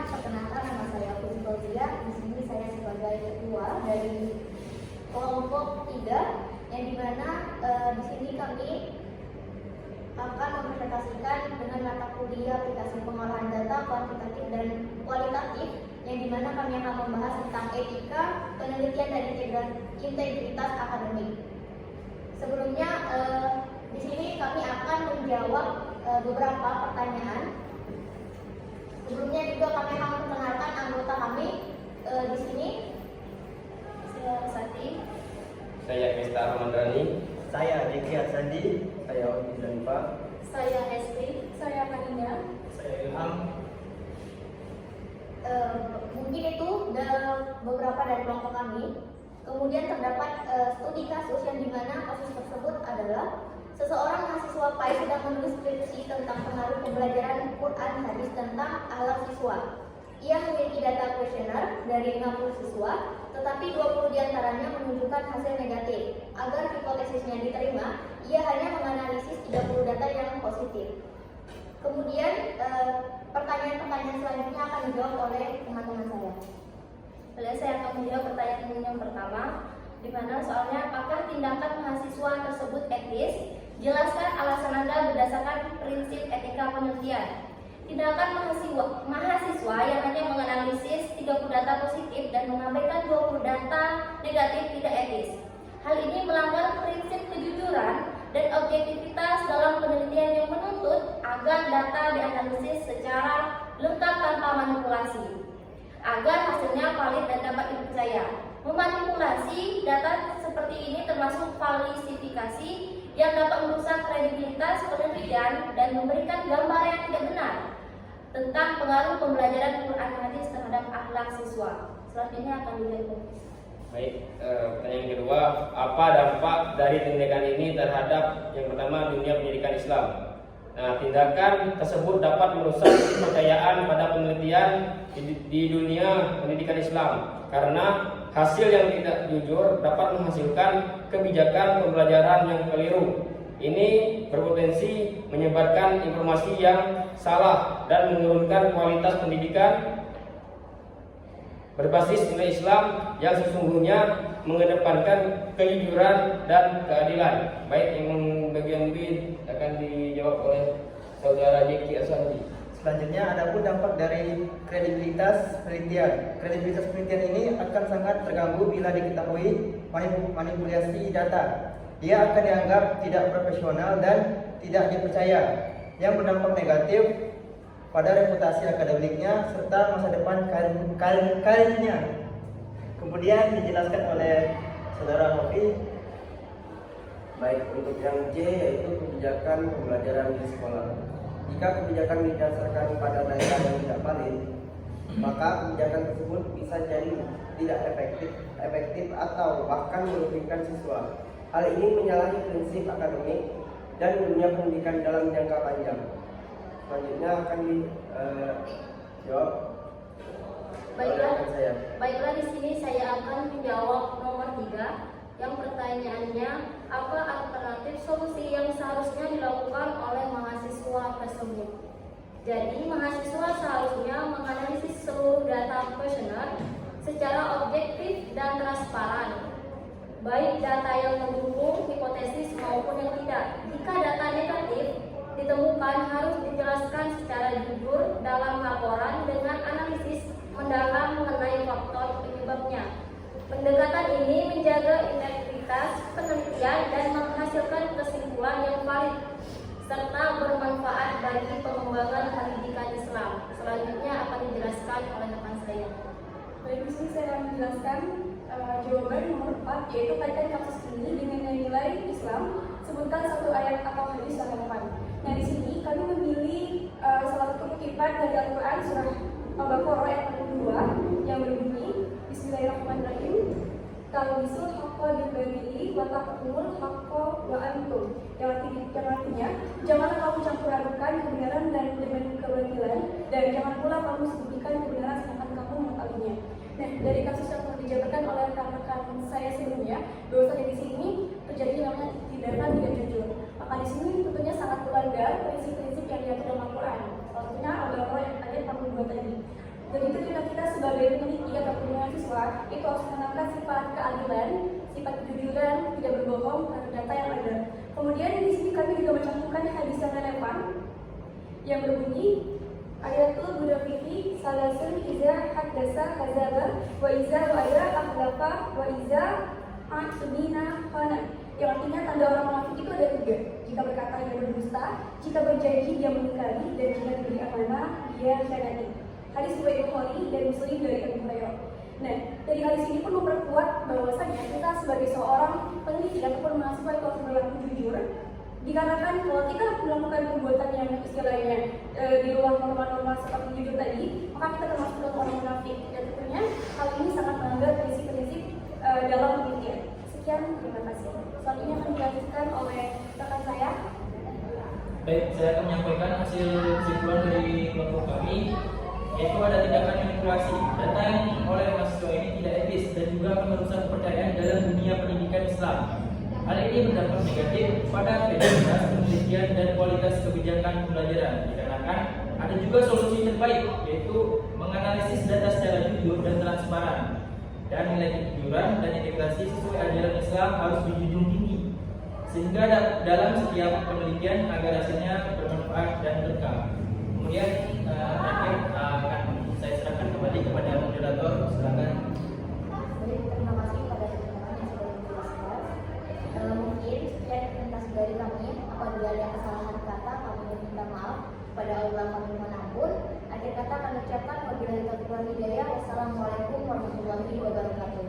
perkenalkan nama saya Putri Fauzia. Di sini saya sebagai ketua dari kelompok 3 yang dimana di sini kami akan mempresentasikan dengan mata kuliah aplikasi pengolahan data kuantitatif dan kualitatif yang dimana kami akan membahas tentang etika, penelitian dan integritas akademik. Sebelumnya di sini kami akan menjawab beberapa pertanyaan. Sebelumnya juga kami akan memperkenalkan anggota kami di sini. Saya Sati. Saya Mista Ahmad-Rani. Saya Diki Arsandi. Saya Odi Zanfa. Saya Hesti. Saya Kaninda. Saya Ilham. Mungkin itu beberapa dari kelompok kami. Kemudian terdapat studi kasus yang dimana kasus tersebut adalah seseorang mahasiswa PAI sedang menulis skripsi tentang pengaruh pembelajaran Quran hadis tentang akhlak siswa. Ia memiliki data kuesioner dari 60 siswa, tetapi 20 diantaranya menunjukkan hasil negatif. Agar hipotesisnya diterima, ia hanya menganalisis 30 data yang positif. Kemudian pertanyaan-pertanyaan selanjutnya akan dijawab oleh teman-teman saya. Saya akan menjawab pertanyaan yang pertama, di mana soalnya apakah tindakan mahasiswa tersebut etis? Jelaskan alasan Anda berdasarkan prinsip etika penelitian. Tindakan mahasiswa yang hanya menganalisis 30 data positif dan mengabaikan 20 data negatif tidak etis. Hal ini melanggar prinsip kejujuran dan objektivitas dalam penelitian yang menuntut agar data dianalisis secara lengkap tanpa manipulasi, agar hasilnya valid dan dapat dipercaya. Memanipulasi data seperti ini termasuk falsifikasi yang dapat merusak kredibilitas penelitian dan memberikan gambar yang tidak benar tentang pengaruh pembelajaran Quran hadis terhadap akhlak siswa. Selanjutnya akan dijawab. Baik, pertanyaan kedua, apa dampak dari tindakan ini terhadap yang pertama dunia pendidikan Islam? Nah, tindakan tersebut dapat merusak kepercayaan pada penelitian di dunia pendidikan Islam karena hasil yang tidak jujur dapat menghasilkan kebijakan pembelajaran yang keliru. Ini berpotensi menyebarkan informasi yang salah dan menurunkan kualitas pendidikan berbasis nilai Islam yang sesungguhnya mengedepankan kejujuran dan keadilan. Baik, yang bagian B akan dijawab oleh saudara Diki Arsandi. Selanjutnya adapun dampak dari kredibilitas penelitian. Kredibilitas penelitian ini akan sangat terganggu bila diketahui manipulasi data. Dia akan dianggap tidak profesional dan tidak dipercaya, yang berdampak negatif pada reputasi akademiknya serta masa depan karirnya. Kemudian dijelaskan oleh saudara Hofi. Baik, untuk yang C yaitu kebijakan pembelajaran di sekolah. Jika kebijakan didasarkan pada data yang tidak valid, maka kebijakan tersebut bisa jadi tidak efektif atau bahkan merugikan siswa. Hal ini menyalahi prinsip akademik dan dunia pendidikan dalam jangka panjang. Selanjutnya akan dijawab. Baiklah, di sini saya akan menjawab nomor 3 yang pertanyaannya, apa alternatif solusi yang seharusnya dilakukan oleh mahasiswa tersebut? Jadi, mahasiswa seharusnya menganalisis seluruh data kuesioner secara objektif dan transparan, baik data yang mendukung hipotesis maupun yang tidak. Jika data negatif ditemukan, harus dijelaskan secara jujur dalam laporan dengan analisis mendalam mengenai faktor penyebabnya. Pendekatan ini menjaga integritas penelitian dan menghasilkan kesimpulan yang valid serta bermanfaat bagi pengembangan pendidikan Islam. Selanjutnya akan dijelaskan oleh rekan saya. Baik, di sini saya akan menjelaskan jawaban nomor 4, yaitu kaitkan kasus ini dengan nilai Islam. Sebutkan satu ayat atau hadis yang relevan. Nah, di sini kami memilih salah satu kutipan dari Al-Quran surah Al-Baqarah ayat 42 yang berbunyi, Bismillahirrahmanirrahim. Talbisul haqqa bil batili wa taqtumul haqqa wa antum. Yang artinya, janganlah kamu campur adukan kebenaran dengan kebatilan, dan jangan pula kamu sembunyikan kebenaran sedangkan kamu mengetahuinya. Nah, dari kasus yang telah dijabarkan oleh rekan-rekan saya sebelumnya, bahwasanya di sini terjadi namanya tindakan tidak jujur. Maka di sini tentunya sangat melanggar prinsip-prinsip yang diatur dalam Al-Quran. Salah satunya Al-Baqarah ayat 42 tadi. Begitu juga kita sebagai peneliti ataupun mahasiswa itu harus menanamkan sifat keadilan, sifat kejujuran, tidak berbohong terhadap data yang ada. Kemudian di sini kami juga mencantumkan hadis yang relevan yang berbunyi ayatul mudafiqi salasun iza haddasa kadzaba wa iza wa'ada akhlafa wa iza a'tumina khana. Yang artinya tanda orang munafik itu ada 3. Jika berkata dia berdusta, jika berjanji dia mengingkari, dan jika diberi amanah dia khianati. Hadis riwayat Bukhari dan Muslim dari Abu Hurairah. Nah, dari hadis ini pun memperkuat bahwasanya kita sebagai seorang peneliti ataupun mahasiswa itu harus berlaku jujur. Dikarenakan kalau kita melakukan perbuatan yang istilahnya di luar norma-norma seperti jujur tadi, maka kita termasuk dalam orang munafik. Dan tentunya hal ini sangat melanggar prinsip-prinsip dalam penelitian. Sekian, terima kasih. Selanjutnya akan dilanjutkan oleh rekan saya. Baik, saya akan menyampaikan hasil kesimpulan dari kelompok kami, yaitu ada tindakan manipulasi data yang oleh mahasiswa ini tidak etis dan juga akan merusak kepercayaan dalam dunia pendidikan Islam. Hal ini berdampak negatif pada kredibilitas penelitian dan kualitas kebijakan pembelajaran. Dikarenakan ada juga solusi terbaik, yaitu menganalisis data secara jujur dan transparan. Dan nilai kejujuran dan integrasi sesuai ajaran Islam harus dijunjung tinggi, sehingga dalam setiap penelitian agar hasilnya bermanfaat dan berkah. Kemudian akan saya serahkan kembali kepada moderator. Silakan. Baik, terima kasih pada teman-teman yang sudah menjelaskan. Mungkin sekian presentasi dari kami. Apabila ada kesalahan kata, kami meminta maaf pada Allah, kami mohon ampun. Akhir kata kami ucapkan wabillahi taufiq wal hidayah. Wassalamualaikum warahmatullahi wabarakatuh.